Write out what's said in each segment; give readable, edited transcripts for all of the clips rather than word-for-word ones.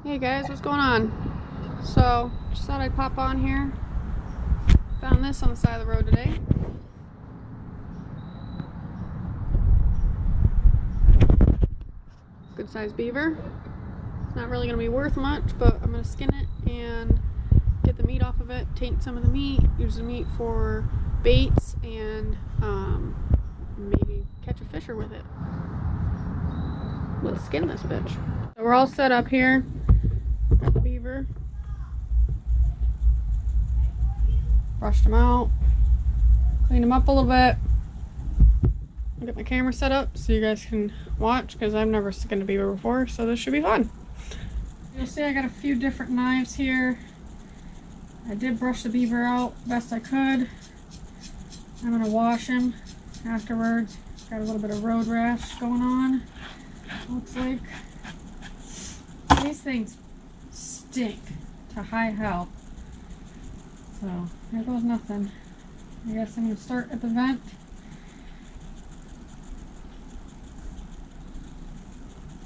Hey guys, what's going on? So, just thought I'd pop on here. Found this on the side of the road today. Good sized beaver. It's not really going to be worth much, but I'm going to skin it and get the meat off of it, taint some of the meat, use the meat for baits, and maybe catch a fisher with it. Let's skin this bitch. So we're all set up here. Got the beaver. Brushed them out. Cleaned them up a little bit. Get my camera set up so you guys can watch, because I've never skinned a beaver before, so this should be fun. You'll see I got a few different knives here. I did brush the beaver out best I could. I'm gonna wash him afterwards. Got a little bit of road rash going on. Looks like these things stink to high hell. So there goes nothing. I guess I'm gonna start at the vent.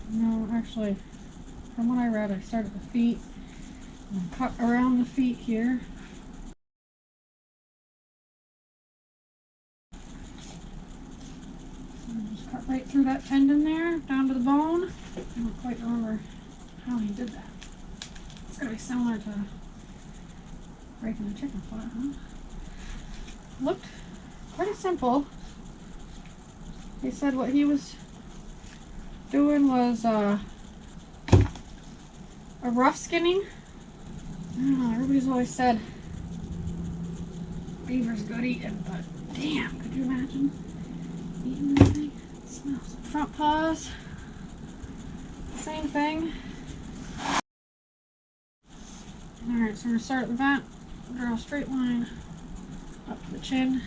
No, actually, from what I read, I start at the feet and cut around the feet here. Just cut right through that tendon there, down to the bone. I don't quite remember how he did that. It's gonna be similar to breaking a chicken foot, huh? Looked pretty simple. He said what he was doing was a rough skinning. I don't know, everybody's always said beaver's good eating, but damn, could you imagine eating this thing? It smells like front paws. Same thing. Alright, so we're gonna start at the vent, draw a straight line up to the chin.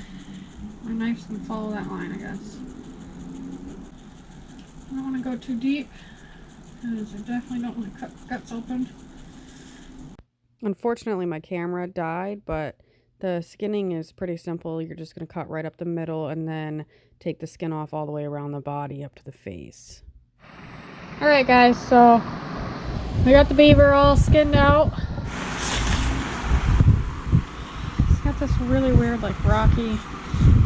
My knife's gonna follow that line, I guess. I don't want to go too deep, because I definitely don't want to cut guts open. Unfortunately, my camera died, but the skinning is pretty simple. You're just going to cut right up the middle and then take the skin off all the way around the body up to the face. Alright guys, so we got the beaver all skinned out. It's got this really weird, like, rocky,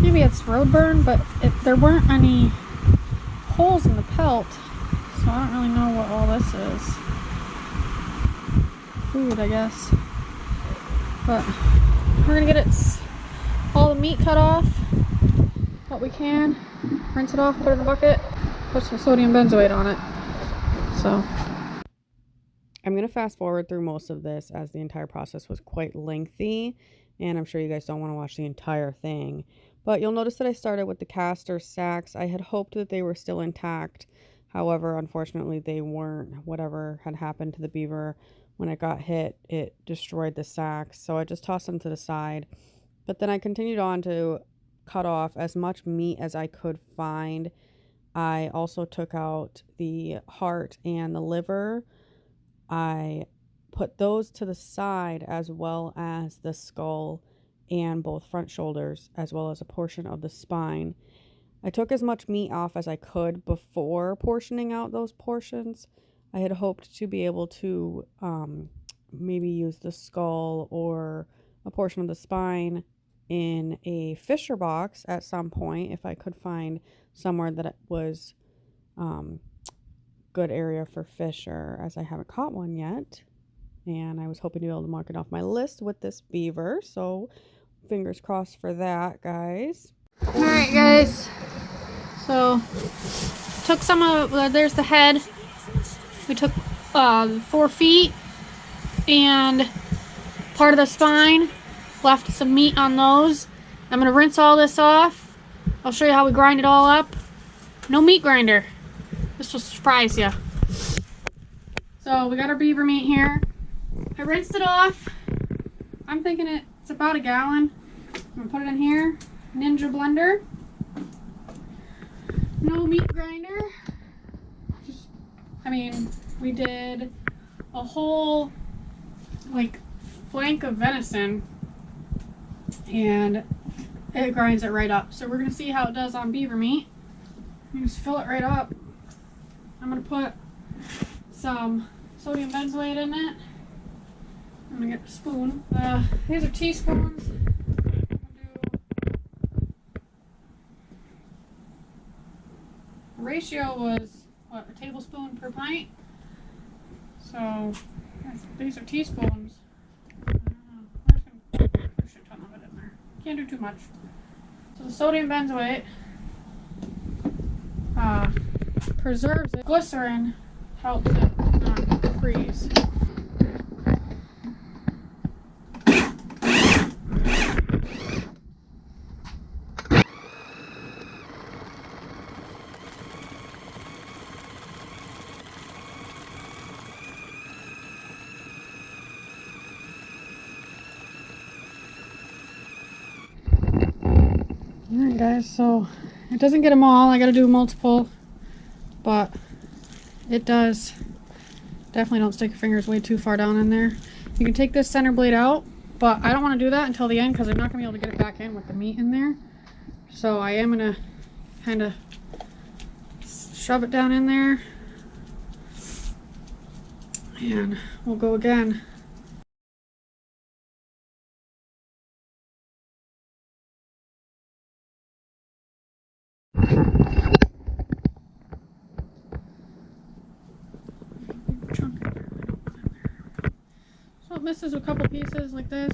maybe it's road burn, but there weren't any holes in the pelt, so I don't really know what all this is. Food, I guess. But we're gonna get all the meat cut off, what we can, rinse it off, put it in a bucket, put some sodium benzoate on it. So I'm gonna fast forward through most of this, as the entire process was quite lengthy, and I'm sure you guys don't want to watch the entire thing. But you'll notice that I started with the caster sacks. I had hoped that they were still intact. However, unfortunately, they weren't. Whatever had happened to the beaver when it got hit, it destroyed the sacks. So I just tossed them to the side. But then I continued on to cut off as much meat as I could find. I also took out the heart and the liver. I put those to the side, as well as the skull and both front shoulders, as well as a portion of the spine. I took as much meat off as I could before portioning out those portions. I had hoped to be able to maybe use the skull or a portion of the spine in a fisher box at some point, if I could find somewhere that it was good area for fisher, as I haven't caught one yet. And I was hoping to be able to mark it off my list with this beaver, so fingers crossed for that, guys. Alright guys, so took some of, there's the head. We took 4 feet and part of the spine, left some meat on those. I'm going to rinse all this off. I'll show you how we grind it all up. No meat grinder. This will surprise you. So we got our beaver meat here. I rinsed it off. I'm thinking it's about a gallon. I'm gonna put it in here. Ninja blender. No meat grinder. We did a whole, like, flank of venison, and it grinds it right up. So we're gonna see how it does on beaver meat. You just fill it right up. I'm gonna put some sodium benzoate in it. I'm gonna get a spoon. These are teaspoons. The ratio was, what, a tablespoon per pint? So, these are teaspoons. I'm just gonna put a shit ton of it in there. Can't do too much. So the sodium benzoate preserves it. Glycerin helps it not freeze. Alright guys, so it doesn't get them all. I gotta do multiple, but it does. Definitely don't stick your fingers way too far down in there. You can take this center blade out, but I don't want to do that until the end because I'm not going to be able to get it back in with the meat in there. So I am going to kind of shove it down in there, and we'll go again. So it misses a couple pieces like this.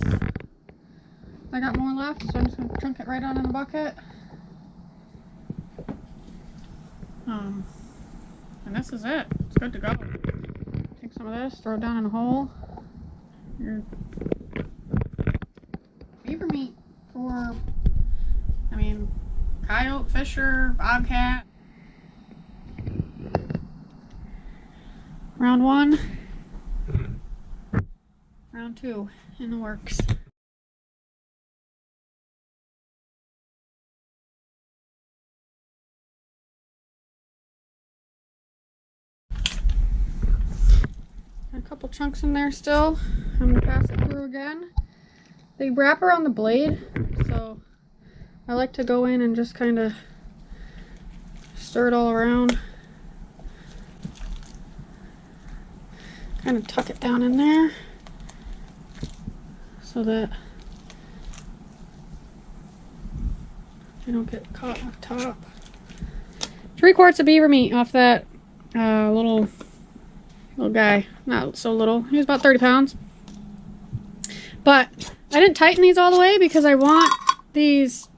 I got more left, so I'm just going to chunk it right on in the bucket. And this is it. It's good to go. Take some of this, throw it down in a hole. Your beaver meat for, I mean, coyote, fisher, bobcat. Round 1. Round 2 in the works. Got a couple chunks in there still. I'm gonna pass it through again. They wrap around the blade, so I like to go in and just kind of stir it all around. Kind of tuck it down in there so that I don't get caught on top. 3 quarts of beaver meat off that little guy. Not so little. He was about 30 pounds. But I didn't tighten these all the way because I want these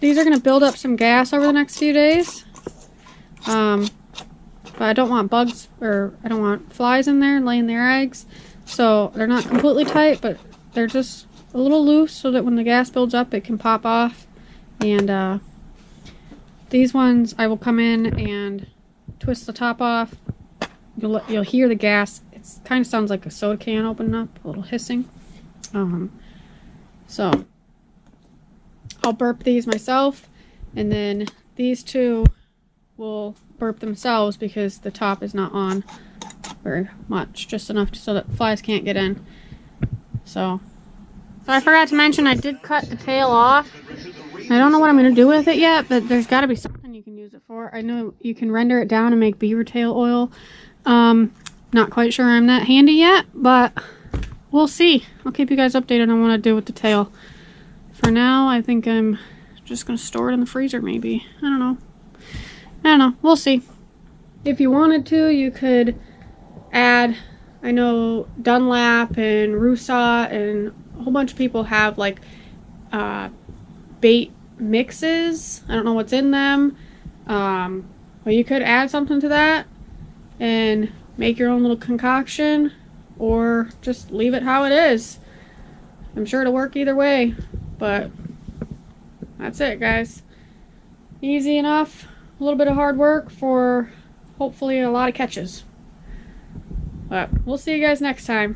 are going to build up some gas over the next few days. But I don't want bugs, or I don't want flies in there laying their eggs. So they're not completely tight, but they're just a little loose so that when the gas builds up it can pop off. And these ones I will come in and twist the top off. You'll hear the gas. It kind of sounds like a soda can opening up, a little hissing. So I'll burp these myself, and then these two will burp themselves because the top is not on very much, just enough so that flies can't get in. So I forgot to mention I did cut the tail off. I don't know what I'm going to do with it yet, but there's got to be something you can use it for. I know you can render it down and make beaver tail oil. Not quite sure I'm that handy yet, but we'll see. I'll keep you guys updated on what I do with the tail. For now, I think I'm just going to store it in the freezer maybe. I don't know. We'll see. If you wanted to, you could add, I know Dunlap and Rusat and a whole bunch of people have like bait mixes. I don't know what's in them. But you could add something to that and make your own little concoction, or just leave it how it is. I'm sure it'll work either way, but that's it, guys. Easy enough. A little bit of hard work for hopefully a lot of catches. But we'll see you guys next time.